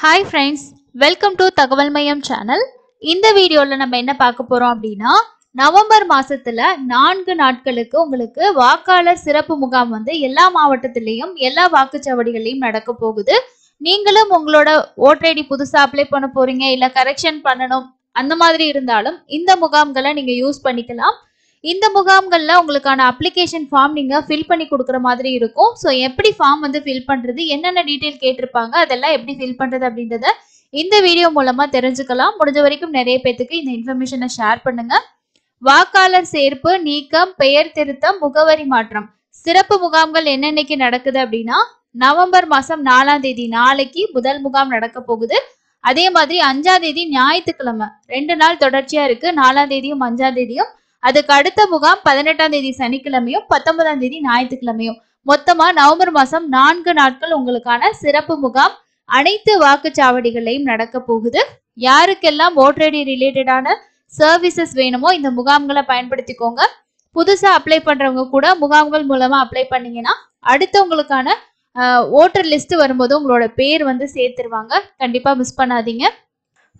Hi friends, welcome to தகவல் மையம் channel. இந்த வீடியோல நம்ம என்ன பார்க்க போறோம் அப்படின்னா நவம்பர் மாசத்துல 4 நாட்களுக்கு உங்களுக்கு வாக்காளர் சிறப்பு முகாம் வந்து எல்லா மாவட்டத்திலையும் எல்லா வாக்குச்சாவடிகளையும் நடக்க போகுது. நீங்களும் உங்களோட ஓட்டர் ஐடி புதுசா அப்ளை பண்ண போறீங்க இல்ல கரெக்ஷன் பண்ணணும் அந்த மாதிரி இருந்தாலும் இந்த முகாம்களை நீங்க யூஸ் பண்ணிக்கலாம். இந்த முகாம்கள்ல உங்களுக்கான அப்ளிகேஷன் ஃபார்ம் நீங்க ஃபில் பண்ணி கொடுக்குற மாதிரி இருக்கும். ஸோ எப்படி ஃபார்ம் வந்து ஃபில் பண்றது, என்னென்ன டீட்டெயில் கேட்டிருப்பாங்க, அதெல்லாம் எப்படி ஃபில் பண்றது அப்படின்றத இந்த வீடியோ மூலமா தெரிஞ்சுக்கலாம். முடிஞ்ச வரைக்கும் நிறைய பேத்துக்கு இந்த இன்ஃபர்மேஷனை ஷேர் பண்ணுங்க. வாக்காளர் சேர்ப்பு, நீக்கம், பெயர் திருத்தம், முகவரி மாற்றம் சிறப்பு முகாம்கள் என்னென்னைக்கு நடக்குது அப்படின்னா நவம்பர் மாசம் 4ஆம் தேதி நாளைக்கு முதல் முகாம் நடக்க போகுது. அதே மாதிரி 5ஆம் தேதி ஞாயிற்றுக்கிழமை 2 நாள் தொடர்ச்சியா இருக்கு. 4ஆம் தேதியும் 5ஆம் தேதியும். அதுக்கு அடுத்த முகாம் 18ஆம் தேதி சனிக்கிழமையும் 19ஆம் தேதி ஞாயிற்றுக்கிழமையும். மொத்தமா நவம்பர் மாசம் 4 நாட்கள் உங்களுக்கான சிறப்பு முகாம் அனைத்து வாக்குச்சாவடிகளையும் நடக்க போகுது. யாருக்கெல்லாம் ஓட்டர் ஐடி ரிலேட்டடான சர்வீசஸ் வேணுமோ இந்த முகாம்களை பயன்படுத்திக்கோங்க. புதுசா அப்ளை பண்றவங்க கூட முகாம்கள் மூலமா அப்ளை பண்ணீங்கன்னா அடுத்து உங்களுக்கான ஓட்டர் லிஸ்ட் வரும்போது உங்களோட பேர் வந்து சேர்த்துருவாங்க. கண்டிப்பா மிஸ் பண்ணாதீங்க.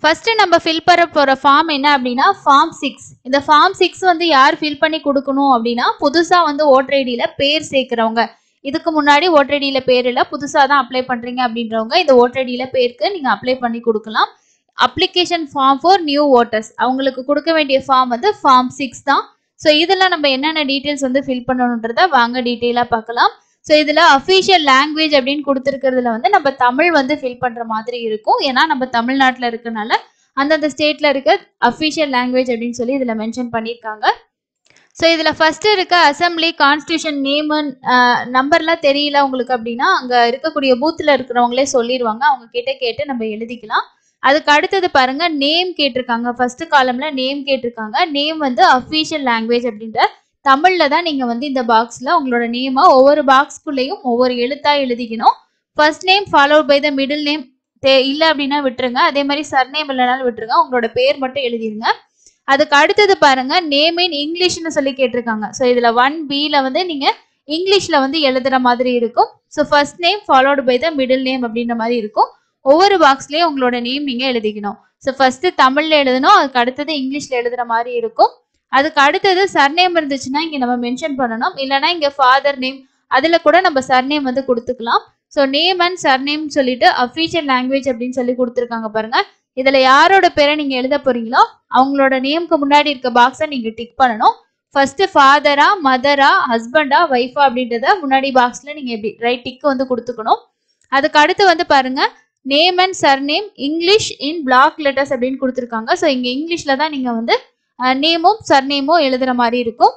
ஃபர்ஸ்ட் நம்ம ஃபில் பண்ண போற ஃபார்ம் என்ன அப்படின்னா ஃபார்ம் 6. இந்த ஃபார்ம் 6 வந்து யார் ஃபில் பண்ணி கொடுக்கணும் அப்படின்னா புதுசா வந்து ஓட்டர் ஐடியில பேர் சேர்க்கிறவங்க. இதுக்கு முன்னாடி ஓட்டர் ஐடியில பேர் இல்லை, புதுசா தான் அப்ளை பண்றீங்க அப்படின்றவங்க இந்த ஓட்டர் ஐடியில பேருக்கு நீங்க அப்ளை பண்ணி கொடுக்கலாம். Application form for new voters அவங்களுக்கு கொடுக்க வேண்டிய ஃபார்ம் வந்து ஃபார்ம் 6 தான். ஸோ இதெல்லாம் நம்ம என்னென்ன டீட்டெயில்ஸ் வந்து ஃபில் பண்ணணுன்றத வாங்க டீட்டெயிலா பார்க்கலாம். ஸோ இதில் அஃபிஷியல் லாங்குவேஜ் அப்படின்னு கொடுத்துருக்கிறதுல வந்து நம்ம தமிழ் வந்து ஃபில் பண்ணுற மாதிரி இருக்கும். ஏன்னா நம்ம தமிழ்நாட்டில் இருக்கனால அந்தந்த ஸ்டேட்டில் இருக்க அஃபிஷியல் லாங்குவேஜ் அப்படின்னு சொல்லி இதில் மென்ஷன் பண்ணியிருக்காங்க. ஸோ இதில் ஃபஸ்ட்டு இருக்க அசம்பிளி கான்ஸ்டியூஷன் நேமு நம்பர்லாம் தெரியல உங்களுக்கு அப்படின்னா அங்கே இருக்கக்கூடிய பூத்தில் இருக்கிறவங்களே சொல்லிடுவாங்க. அவங்க கிட்ட கேட்டு நம்ம எழுதிக்கலாம். அதுக்கு அடுத்தது பாருங்க நேம் கேட்டிருக்காங்க. ஃபர்ஸ்ட் காலம்ல நேம் கேட்டிருக்காங்க. நேம் வந்து அஃபிஷியல் லாங்குவேஜ் அப்படின்ற தமிழ்ல தான் நீங்க வந்து இந்த பாக்ஸ்ல உங்களோட நேமை ஒவ்வொரு பாக்ஸ்குள்ளேயும் ஒவ்வொரு எழுத்தா எழுதிக்கணும். First name followed by the middle name இல்லை அப்படின்னா விட்டுருங்க. அதே மாதிரி சர்நேம் இல்லைனாலும் விட்டுருங்க. உங்களோட பேர் மட்டும் எழுதிருங்க. அதுக்கு அடுத்தது பாருங்க நேம் இன் இங்கிலீஷ்னு சொல்லி கேட்டிருக்காங்க. ஸோ இதுல 1Bல வந்து நீங்க இங்கிலீஷ்ல வந்து எழுதுற மாதிரி இருக்கும். So first name followed by the middle name அப்படின்ற மாதிரி இருக்கும். ஒவ்வொரு பாக்ஸ்லயும் உங்களோட நேம் நீங்க எழுதிக்கணும். ஸோ ஃபர்ஸ்ட் தமிழ்ல எழுதணும், அதுக்கு அடுத்தது இங்கிலீஷ்ல எழுதுற மாதிரி இருக்கும். அதுக்கு அடுத்தது சர்நேம் இருந்துச்சுன்னா இங்க நம்ம மென்ஷன் பண்ணணும். இல்லைன்னா இங்க ஃபாதர் நேம் அதுல கூட நம்ம சர்நேம் வந்து கொடுத்துக்கலாம். ஸோ நேம் அண்ட் சர்நேம் சொல்லிட்டு அஃபிஷியல் லாங்குவேஜ் அப்படின்னு சொல்லி கொடுத்துருக்காங்க பாருங்க. இதுல யாரோட பேரை நீங்க எழுத போறீங்களோ அவங்களோட நேம்க்கு முன்னாடி இருக்க பாக்ஸை நீங்க டிக் பண்ணணும். ஃபர்ஸ்ட் ஃபாதரா, மதரா, ஹஸ்பண்டா, ஒய்ஃபா அப்படின்றத முன்னாடி பாக்ஸ்ல நீங்க எப்படி ரைட் டிக் வந்து கொடுத்துக்கணும். அதுக்கு அடுத்து வந்து பாருங்க name and surname English in block letters அப்படின்னு கொடுத்துருக்காங்க. ஸோ இங்க இங்கிலீஷ்ல தான் நீங்க வந்து நேமும் சர்நேமும் எழுதுற மாதிரி இருக்கும்.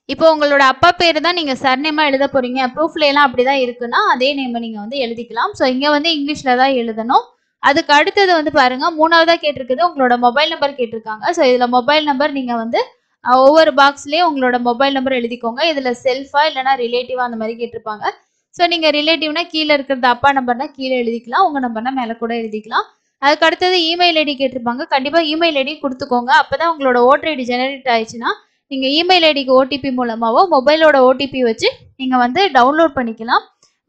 இப்போ உங்களோட அப்பா பேர் தான் நீங்க சர்நேமா எழுத போறீங்க, ப்ரூஃப்ல எல்லாம் அப்படிதான் இருக்குன்னா அதே நேம் நீங்க வந்து எழுதிக்கலாம். ஸோ இங்க வந்து இங்கிலீஷ்ல தான் எழுதணும். அதுக்கு அடுத்தது வந்து பாருங்க மூணாவதா கேட்டிருக்குது உங்களோட மொபைல் நம்பர் கேட்டிருக்காங்க. ஸோ இதுல மொபைல் நம்பர் நீங்க வந்து ஒவ்வொரு பாக்ஸ்லயும் உங்களோட மொபைல் நம்பர் எழுதிக்கோங்க. இதுல செல்ஃபா இல்லைன்னா ரிலேட்டிவா அந்த மாதிரி கேட்டிருப்பாங்க. ஸோ நீங்க ரிலேட்டிவ்னா கீழே இருக்கிறது அப்பா நம்பர்னா கீழே எழுதிக்கலாம், உங்க நம்பர்னா மேலே கூட எழுதிக்கலாம். அதுக்கு அடுத்தது இமெயில் ஐடி கேட்டிருப்பாங்க. கண்டிப்பா இமெயில் ஐடி கொடுத்துக்கோங்க. அப்பதான் உங்களோட ஓட்டர் ஐடி ஜெனரேட் ஆயிடுச்சுன்னா நீங்க இமெயில் ஐடிக்கு ஓடிபி மூலமாவோ மொபைலோட ஓடிபி வச்சு நீங்க வந்து டவுன்லோட் பண்ணிக்கலாம்.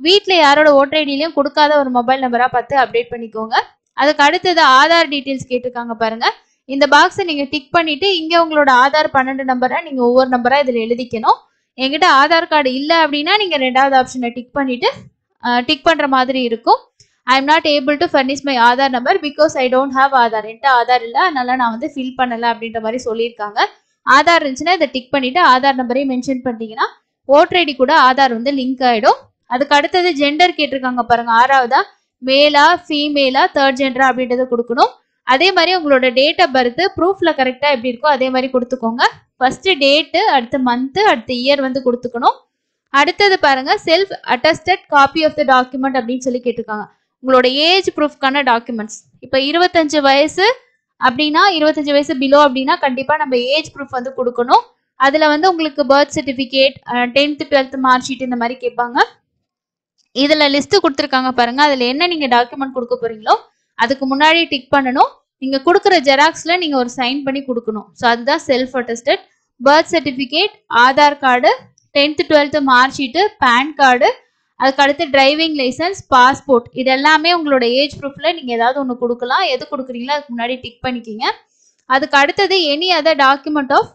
வீட்டில் யாரோட ஓட்டர் ஐடியிலையும் கொடுக்காத ஒரு மொபைல் நம்பரா பார்த்து அப்டேட் பண்ணிக்கோங்க. அதுக்கு அடுத்தது ஆதார் டீட்டெயில்ஸ் கேட்டிருக்காங்க பாருங்க. இந்த பாக்ஸை நீங்க டிக் பண்ணிட்டு இங்க உங்களோட ஆதார் 12 நம்பரை நீங்க ஒவ்வொரு நம்பரா இதுல எழுதிக்கணும். என்கிட்ட ஆதார் கார்டு இல்லை அப்படின்னா நீங்க ரெண்டாவது ஆப்ஷனை டிக் பண்ணிட்டு டிக் பண்ற மாதிரி இருக்கும். I am not able to furnish my Aadhaar number because I don't have Aadhaar. என்கிட்ட ஆதார் இல்லை, அதனால நான் வந்து ஃபில் பண்ணலை அப்படின்ற மாதிரி சொல்லியிருக்காங்க. ஆதார் இருந்துச்சுன்னா இதை டிக் பண்ணிட்டு ஆதார் நம்பரையும் மென்ஷன் பண்ணிட்டீங்கன்னா ஓட்டர் ஐடி கூட ஆதார் வந்து லிங்க் ஆயிடும். அதுக்கு அடுத்தது ஜெண்டர் கேட்டிருக்காங்க பாருங்க. 6வதா மேலா ஃபீமேலா தேர்ட் ஜெண்டரா அப்படின்றத கொடுக்கணும். அதே மாதிரி உங்களோட டேட் ஆஃப் பர்த் ப்ரூஃப்ல கரெக்டா எப்படி இருக்கோ அதே மாதிரி கொடுத்துக்கோங்க. ஃபர்ஸ்ட் டேட்டு, அடுத்து மந்த், அடுத்து இயர் வந்து கொடுத்துக்கணும். அடுத்தது பாருங்க self attested copy of the document அப்படின்னு சொல்லி கேட்டிருக்காங்க. உங்களோட ஏஜ் ப்ரூஃப்கான டாக்குமெண்ட்ஸ். இப்போ 25 வயசு அப்படின்னா 25 வயசு பிலோ அப்படின்னா கண்டிப்பா நம்ம ஏஜ் ப்ரூஃப் வந்து கொடுக்கணும். அதுல வந்து உங்களுக்கு birth certificate, 10th 12th mark sheet இந்த மாதிரி கேட்பாங்க. இதுல லிஸ்ட் கொடுத்துருக்காங்க பாருங்க. அதுல என்ன நீங்க டாக்குமெண்ட் கொடுக்க போறீங்களோ அதுக்கு முன்னாடி டிக் பண்ணணும். நீங்க கொடுக்குற ஜெராக்ஸ்ல நீங்க ஒரு சைன் பண்ணி கொடுக்கணும். ஸோ அதுதான் self attested. Birth certificate, Aadhaar card, 10th 12th mark sheet, PAN card, அதுக்கு அடுத்து டிரைவிங் லைசன்ஸ், பாஸ்போர்ட், இது எல்லாமே உங்களோட ஏஜ் ப்ரூஃப்ல நீங்க ஏதாவது ஒன்று கொடுக்கலாம். எது கொடுக்குறீங்களோ அதுக்கு முன்னாடி டிக் பண்ணிக்கிங்க. அதுக்கு அடுத்தது any other document of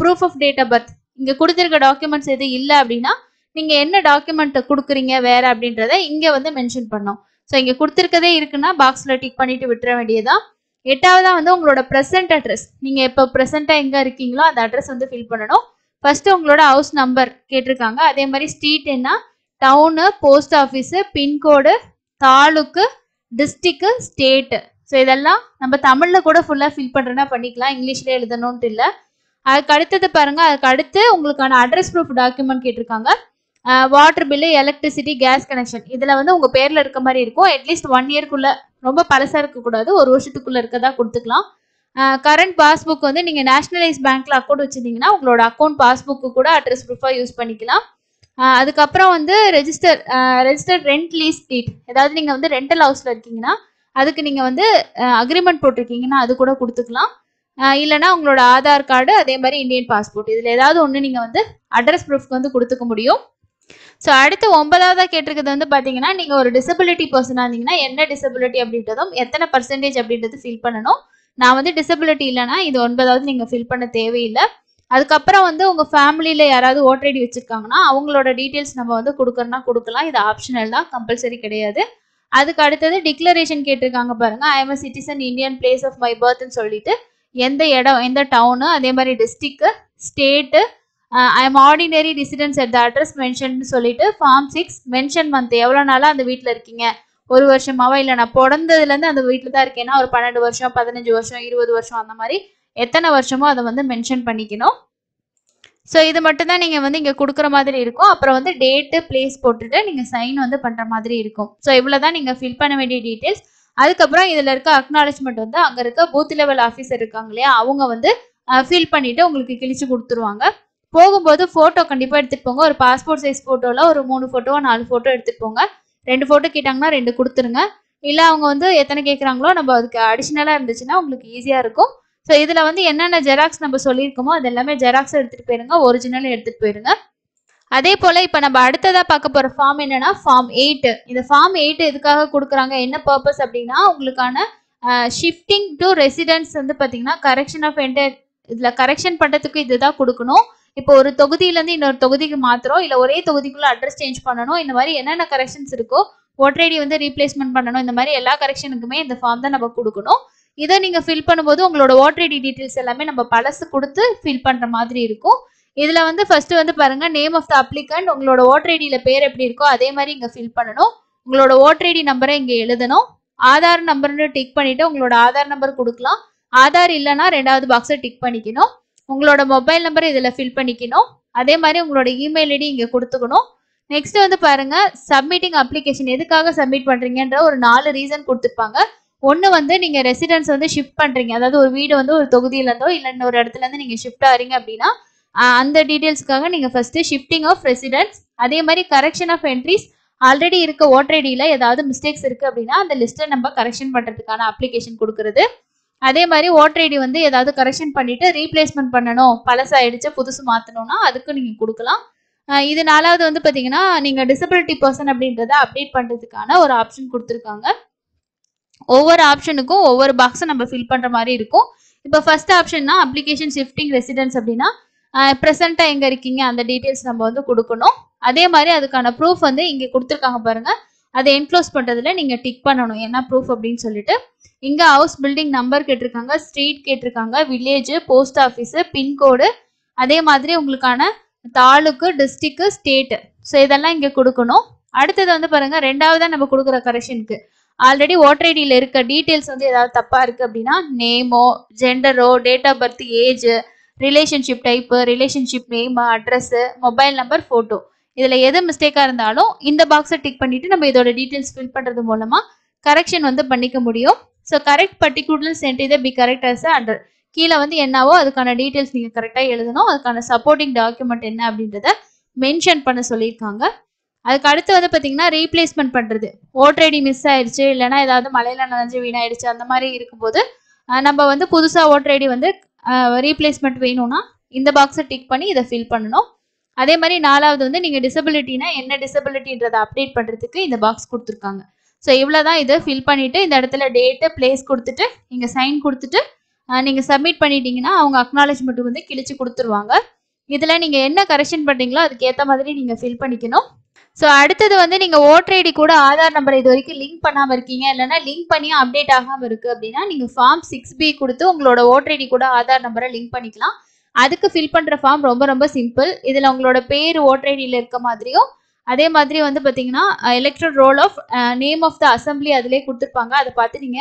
proof of date of birth. இங்க கொடுத்துருக்க டாக்குமெண்ட்ஸ் எது இல்லை அப்படின்னா நீங்க என்ன டாக்குமெண்ட் கொடுக்குறீங்க வேற அப்படின்றத இங்க வந்து மென்ஷன் பண்ணோம். ஸோ இங்க கொடுத்துருக்கதே இருக்குன்னா பாக்ஸ்ல டிக் பண்ணிட்டு விட்டுற வேண்டியதான். எட்டாவதா வந்து உங்களோட ப்ரெசென்ட் அட்ரஸ், நீங்க இப்போ ப்ரெசென்ட்டா எங்க இருக்கீங்களோ அந்த அட்ரஸ் வந்து ஃபில் பண்ணணும். ஃபர்ஸ்ட் உங்களோட ஹவுஸ் நம்பர் கேட்டிருக்காங்க. அதே மாதிரி ஸ்ட்ரீட் என்ன, town, post office, pincode, taluk, district, state. So இதெல்லாம் நம்ம தமிழ்ல கூட ஃபுல்லா ஃபில் பண்றேன்னா பண்ணிக்கலாம், இங்கிலீஷ்ல எழுதணும்ட்டு இல்லை. அதுக்கு அடுத்தது பாருங்க, அதுக்கு அடுத்து உங்களுக்கான அட்ரஸ் ப்ரூஃப் டாக்குமெண்ட் கேட்டிருக்காங்க. Water bill, electricity, gas connection, இதுல வந்து உங்க பேர்ல இருக்க மாதிரி இருக்கும். அட்லீஸ்ட் 1 இயர்க்குள்ள, ரொம்ப பழசா இருக்கக்கூடாது, 1 வருஷத்துக்குள்ள இருக்கதா கொடுத்துக்கலாம். கரண்ட் பாஸ்புக் வந்து நீங்க நேஷனலைஸ் பேங்க்ல அக்கௌண்ட் வச்சிருந்தீங்கன்னா உங்களோட அக்கௌண்ட் பாஸ்புக்கு கூட அட்ரஸ் ப்ரூஃபா யூஸ் பண்ணிக்கலாம். அதுக்கப்புறம் வந்து ரெஜிஸ்டர்ட் ரெண்ட் லீஸ் டீட், ஏதாவது நீங்க வந்து ரெண்டல் ஹவுஸ்ல இருக்கீங்கன்னா அதுக்கு நீங்க வந்து அக்ரிமெண்ட் போட்டிருக்கீங்கன்னா அது கூட கொடுத்துக்கலாம். இல்லைன்னா உங்களோட ஆதார் கார்டு, அதே மாதிரி இந்தியன் பாஸ்போர்ட், இதுல ஏதாவது ஒன்று நீங்க வந்து அட்ரஸ் ப்ரூஃப்க்கு வந்து கொடுத்துக்க முடியும். ஸோ அடுத்து 9வதா கேட்டிருக்கிறது வந்து பார்த்தீங்கன்னா நீங்கள் ஒரு டிசபிலிட்டி பர்சனாக இருந்தீங்கன்னா என்ன டிசபிலிட்டி அப்படின்றதும் எத்தனை பர்சன்டேஜ் அப்படின்றது ஃபில் பண்ணணும். நான் வந்து டிசபிலிட்டி இல்லைன்னா இது 9வது நீங்கள் ஃபில் பண்ண தேவையில்லை. அதுக்கப்புறம் வந்து உங்கள் ஃபேமிலியில் யாராவது ஓட்டர் ஐடி வச்சுருக்காங்கன்னா அவங்களோட டீட்டெயில்ஸ் நம்ம வந்து கொடுக்கறனா கொடுக்கலாம். இது ஆப்ஷனல் தான், கம்பல்சரி கிடையாது. அதுக்கு அடுத்தது டிக்ளரேஷன் கேட்டிருக்காங்க பாருங்க. I am citizen Indian place of my பர்த்ன்னு சொல்லிட்டு எந்த இடம், எந்த டவுனு, அதே மாதிரி district, state, I am ordinary residence at the address mention சொல்லிட்டு ஃபார்ம் 6 மென்ஷன் மந்த், எவ்வளோ நாளாக அந்த வீட்டில் இருக்கீங்க, 1 வருஷமாவா, இல்லை நான் பிறந்ததுலேருந்து அந்த வீட்டில் தான் இருக்கேன்னா ஒரு 12 வருஷம், 15 வருஷம், 20 வருஷம், அந்த மாதிரி எத்தனை வருஷமோ அதை வந்து மென்ஷன் பண்ணிக்கணும். ஸோ இது மட்டும் தான் நீங்கள் வந்து இங்கே கொடுக்குற மாதிரி இருக்கும். அப்புறம் வந்து டேட்டு, பிளேஸ் போட்டுட்டு நீங்கள் சைன் வந்து பண்ணுற மாதிரி இருக்கும். ஸோ இவ்வளோ தான் நீங்கள் ஃபில் பண்ண வேண்டிய டீட்டெயில்ஸ். அதுக்கப்புறம் இதில் இருக்க அக்னாலஜ்மெண்ட் வந்து அங்கே இருக்க பூத் லெவல் ஆஃபீஸர் இருக்காங்க இல்லையா, அவங்க வந்து ஃபில் பண்ணிவிட்டு உங்களுக்கு கிழிச்சு கொடுத்துருவாங்க. போகும்போது ஃபோட்டோ கண்டிப்பாக எடுத்துகிட்டு போங்க. ஒரு பாஸ்போர்ட் சைஸ் ஃபோட்டோவில் ஒரு 3 ஃபோட்டோ 4 ஃபோட்டோ எடுத்துகிட்டு போங்க. 2 ஃபோட்டோ கேட்டாங்கன்னா 2 கொடுத்துருங்க. இல்லை அவங்க வந்து எத்தனை கேட்குறாங்களோ நம்ம அதுக்கு அடிஷ்னலாக இருந்துச்சுன்னா உங்களுக்கு ஈஸியாக இருக்கும். ஸோ இதில் வந்து என்னென்ன ஜெராக்ஸ் நம்ம சொல்லியிருக்கோமோ அது எல்லாமே ஜெராக்ஸ் எடுத்துகிட்டு போயிருங்க, ஒரிஜினல் எடுத்துகிட்டு போயிருங்க. அதே போல் இப்போ நம்ம அடுத்ததாக பார்க்க போகிற ஃபார்ம் என்னென்னா ஃபார்ம் 8. இந்த ஃபார்ம் 8 எதுக்காக கொடுக்குறாங்க, என்ன பர்பஸ் அப்படின்னா உங்களுக்கான ஷிஃப்டிங் டு ரெசிடென்ஸ் வந்து பார்த்தீங்கன்னா கரெக்ஷன் ஆஃப் என்டர், இதில் கரெக்ஷன் பண்ணுறதுக்கு இதுதான் கொடுக்கணும். இப்போ ஒரு தொகுதியிலேருந்து இன்னொரு தொகுதிக்கு மாத்திரம், இல்லை ஒரே தொகுதிக்குள்ள அட்ரஸ் சேஞ்ச் பண்ணணும், இந்த மாதிரி என்னென்ன கரெக்ஷன்ஸ் இருக்கோ, ஓட்டர் ஐடி வந்து ரீப்ளேஸ்மெண்ட் பண்ணணும், இந்த மாதிரி எல்லா கரெக்ஷனுக்குமே இந்த ஃபார்ம் தான் நம்ம கொடுக்கணும். இதை நீங்கள் ஃபில் பண்ணும்போது உங்களோட ஓட்டர் ஐடி டீட்டெயில்ஸ் எல்லாமே நம்ம பழசு கொடுத்து ஃபில் பண்ணுற மாதிரி இருக்கும். இதில் வந்து ஃபர்ஸ்ட் வந்து பாருங்க, நேம் ஆஃப் த அப்ளிகண்ட், உங்களோட ஓட்டர் ஐடியில் பேர் எப்படி இருக்கோ அதே மாதிரி இங்கே ஃபில் பண்ணணும். உங்களோட ஓட்டர் ஐடி நம்பரை இங்கே எழுதணும். ஆதார் நம்பர்னு டிக் பண்ணிட்டு உங்களோட ஆதார் நம்பர் கொடுக்கலாம். ஆதார் இல்லைன்னா 2வது பாக்ஸை டிக் பண்ணிக்கணும். உங்களோட மொபைல் நம்பர் இதில் ஃபில் பண்ணிக்கணும். அதே மாதிரி உங்களோட இமெயில் ஐடி இங்கே கொடுத்துக்கணும். நெக்ஸ்ட் வந்து பாருங்க, சப்மிட்டிங் அப்ளிகேஷன் எதுக்காக சப்மிட் பண்ணுறீங்கன்ற ஒரு 4 ரீசன் கொடுத்துருப்பாங்க. ஒன்று வந்து நீங்கள் ரெசிடென்ஸ் வந்து ஷிஃப்ட் பண்ணுறீங்க, அதாவது ஒரு வீடு வந்து ஒரு தொகுதியிலேருந்தோ இல்லை இன்னொரு இடத்துலேருந்து நீங்கள் ஷிஃப்ட் ஆகிறீங்க அப்படின்னா அந்த டீட்டெயில்ஸ்க்காக நீங்கள் ஃபஸ்ட்டு ஷிஃப்டிங் ஆஃப் ரெசிடென்ஸ், அதே மாதிரி கரெக்ஷன் ஆஃப் என்ட்ரிஸ், ஆல்ரெடி இருக்க ஓட்டர் ஐடியில் ஏதாவது மிஸ்டேக்ஸ் இருக்குது அப்படின்னா அந்த லிஸ்ட்டை நம்ம கரெக்ஷன் பண்ணுறதுக்கான அப்ளிகேஷன் கொடுக்குறது. அதே மாதிரி ஓட்டர் ஐடி வந்து ஏதாவது கரெக்ஷன் பண்ணிட்டு ரீப்ளேஸ்மெண்ட் பண்ணணும், பழசாயிடுச்சு புதுசு மாற்றணும்னா அதுக்கு நீங்கள் கொடுக்கலாம். இது 4வது வந்து பார்த்தீங்கன்னா நீங்கள் டிசபிலிட்டி பர்சன் அப்படின்றத அப்டேட் பண்ணுறதுக்கான ஒரு ஆப்ஷன் கொடுத்துருக்காங்க. ஒவ்வொரு ஆப்ஷனுக்கும் ஒவ்வொரு பாக்ஸை நம்ம ஃபில் பண்ணுற மாதிரி இருக்கும். இப்போ ஃபர்ஸ்ட் ஆப்ஷன்னா அப்ளிகேஷன் ஷிஃப்டிங் ரெசிடென்ஸ் அப்படின்னா ப்ரெசென்ட்டாக எங்கே இருக்கீங்க அந்த டீட்டெயில்ஸ் நம்ம வந்து கொடுக்கணும். அதே மாதிரி அதுக்கான ப்ரூஃப் வந்து இங்கே கொடுத்துருக்காங்க பாருங்கள், அதை என்க்ளோஸ் பண்ணுறதுல நீங்கள் டிக் பண்ணணும் என்ன ப்ரூஃப் அப்படின்னு சொல்லிட்டு. இங்கே ஹவுஸ் பில்டிங் நம்பர் கேட்டிருக்காங்க, ஸ்ட்ரீட் கேட்டிருக்காங்க, வில்லேஜ், போஸ்ட் ஆஃபீஸு, பின்கோடு, அதே மாதிரி உங்களுக்கான தாலுக்கு, டிஸ்ட்ரிக்ட், ஸ்டேட்டு. ஸோ இதெல்லாம் இங்கே கொடுக்கணும். அடுத்தது வந்து பாருங்க, 2வதா நம்ம கொடுக்குற கரெக்ஷனுக்கு ஆல்ரெடி ஓட்டர் ஐடியில் இருக்க டீட்டெயில்ஸ் வந்து ஏதாவது தப்பாக இருக்குது அப்படின்னா நேமோ, ஜெண்டரோ, date of birth, age, relationship type, relationship name, address, mobile number, photo, இதில் எது மிஸ்டேக்காக இருந்தாலும் இந்த பாக்ஸை டிக் பண்ணிவிட்டு நம்ம இதோட டீட்டெயில்ஸ் ஃபில் பண்ணுறது மூலமாக கரெக்ஷன் வந்து பண்ணிக்க முடியும். ஸோ கரெக்ட் பர்டிகுலர் சென்ட் இதை பி கரெக்ட் ஆஸ் அண்டர், கீழே வந்து என்னவோ அதுக்கான டீட்டெயில்ஸ் நீங்கள் கரெக்டாக எழுதணும். அதுக்கான சப்போர்ட்டிங் டாக்குமெண்ட் என்ன அப்படின்றத மென்ஷன் பண்ண சொல்லியிருக்காங்க. அதுக்கு அடுத்து வந்து பார்த்தீங்கன்னா ரீப்ளேஸ்மெண்ட் பண்ணுறது, ஓட்டர் ஐடி மிஸ் ஆயிடுச்சு, இல்லைனா ஏதாவது மழையில் நனைஞ்சு வீணாயிடுச்சு, அந்த மாதிரி இருக்கும்போது நம்ம வந்து புதுசாக ஓட்டர் ஐடி வந்து ரீப்ளேஸ்மெண்ட் வேணும்னா இந்த பாக்ஸை டிக் பண்ணி இதை ஃபில் பண்ணணும். அதே மாதிரி 4வது வந்து நீங்க டிசபிலிட்டினா என்ன டிசபிலிட்டின்றதை அப்டேட் பண்றதுக்கு இந்த பாக்ஸ் கொடுத்துருக்காங்க. ஸோ இவ்வளோதான். இதை ஃபில் பண்ணிட்டு இந்த இடத்துல டேட்டு பிளேஸ் கொடுத்துட்டு நீங்க சைன் கொடுத்துட்டு நீங்க சப்மிட் பண்ணிட்டீங்கன்னா அவங்க அக்னாலேஜ்மெண்ட் வந்து கிழிச்சு கொடுத்துருவாங்க. இதுல நீங்க என்ன கரெக்ஷன் பண்றீங்களோ அதுக்கு ஏற்ற மாதிரி நீங்க ஃபில் பண்ணிக்கணும். ஸோ அடுத்தது வந்து நீங்க ஓட்டர் ஐடி கூட ஆதார் நம்பர் இது வரைக்கும் லிங்க் பண்ணாம இருக்கீங்க, இல்லைன்னா லிங்க் பண்ணி அப்டேட் ஆகாம இருக்கு அப்படின்னா நீங்க ஃபார்ம் 6B கொடுத்து உங்களோட ஓட்டர் ஐடி கூட ஆதார் நம்பரை லிங்க் பண்ணிக்கலாம். அதுக்கு ஃபில் பண்ற ஃபார்ம் ரொம்ப ரொம்ப சிம்பிள். இதுல உங்களோட பேர் ஓட்டர் ஐடியில இருக்க மாதிரியும் அதே மாதிரி வந்து பாத்தீங்கன்னா elected roll of name of the assembly அதிலே கொடுத்துருப்பாங்க. அதை பார்த்து நீங்க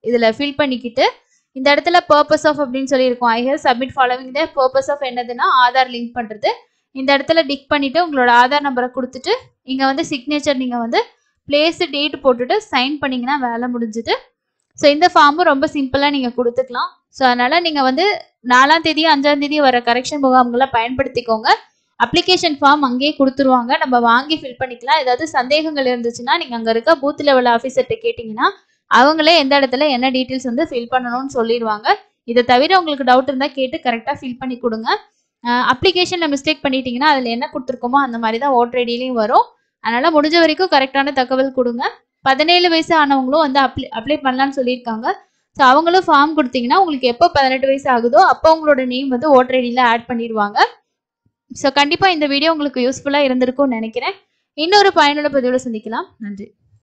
இதுல ஃபில் பண்ணிக்கிட்டு இந்த இடத்துல பர்பஸ் ஆஃப் அப்படின்னு சொல்லியிருக்கோம். I have submit following the purpose of என்னதுன்னா ஆதார் லிங்க் பண்றது. இந்த இடத்துல டிக் பண்ணிட்டு உங்களோட ஆதார் நம்பரை கொடுத்துட்டு இங்க வந்து சிக்னேச்சர் நீங்க வந்து பிளேஸ் டேட் போட்டுட்டு சைன் பண்ணீங்கன்னா வேலை முடிஞ்சுது. ஸோ இந்த ஃபார்மும் ரொம்ப சிம்பிளா நீங்க கொடுத்துக்கலாம். ஸோ அதனால நீங்க வந்து 4ஆம் தேதி 5ஆம் தேதி வர கரெக்ஷன் முகாம்களை பயன்படுத்திக்கோங்க. அப்ளிகேஷன் ஃபார்ம் அங்கேயே கொடுத்துருவாங்க, நம்ம வாங்கி ஃபில் பண்ணிக்கலாம். ஏதாவது சந்தேகங்கள் இருந்துச்சுன்னா நீங்க அங்க இருக்க பூத் லெவல் ஆஃபீஸர்கிட்ட கேட்டீங்கன்னா அவங்களே எந்த இடத்துல என்ன டீட்டெயில்ஸ் வந்து ஃபில் பண்ணணும்னு சொல்லிடுவாங்க. இதை தவிர உங்களுக்கு டவுட் இருந்தால் கேட்டு கரெக்டாக ஃபில் பண்ணி கொடுங்க. அப்ளிகேஷனில் மிஸ்டேக் பண்ணிட்டீங்கன்னா அதில் என்ன கொடுத்துருக்கோமோ அந்த மாதிரி தான் ஓட்டர் ஐடியிலையும் வரும். அதனால் முடிஞ்ச வரைக்கும் கரெக்டான தகவல் கொடுங்க. 17 வயசு ஆனவங்களும் வந்து அப்ளை பண்ணலான்னு சொல்லியிருக்காங்க. ஸோ அவங்களும் ஃபார்ம் கொடுத்தீங்கன்னா உங்களுக்கு எப்போ 18 வயசு ஆகுதோ அப்போ உங்களோட நேம் வந்து ஓட்டர் ஐடியில் ஆட் பண்ணிடுவாங்க. ஸோ கண்டிப்பாக இந்த வீடியோ உங்களுக்கு யூஸ்ஃபுல்லாக இருந்திருக்கும்னு நினைக்கிறேன். இன்னொரு பயனுள்ள பதிவில் சந்திக்கலாம். நன்றி.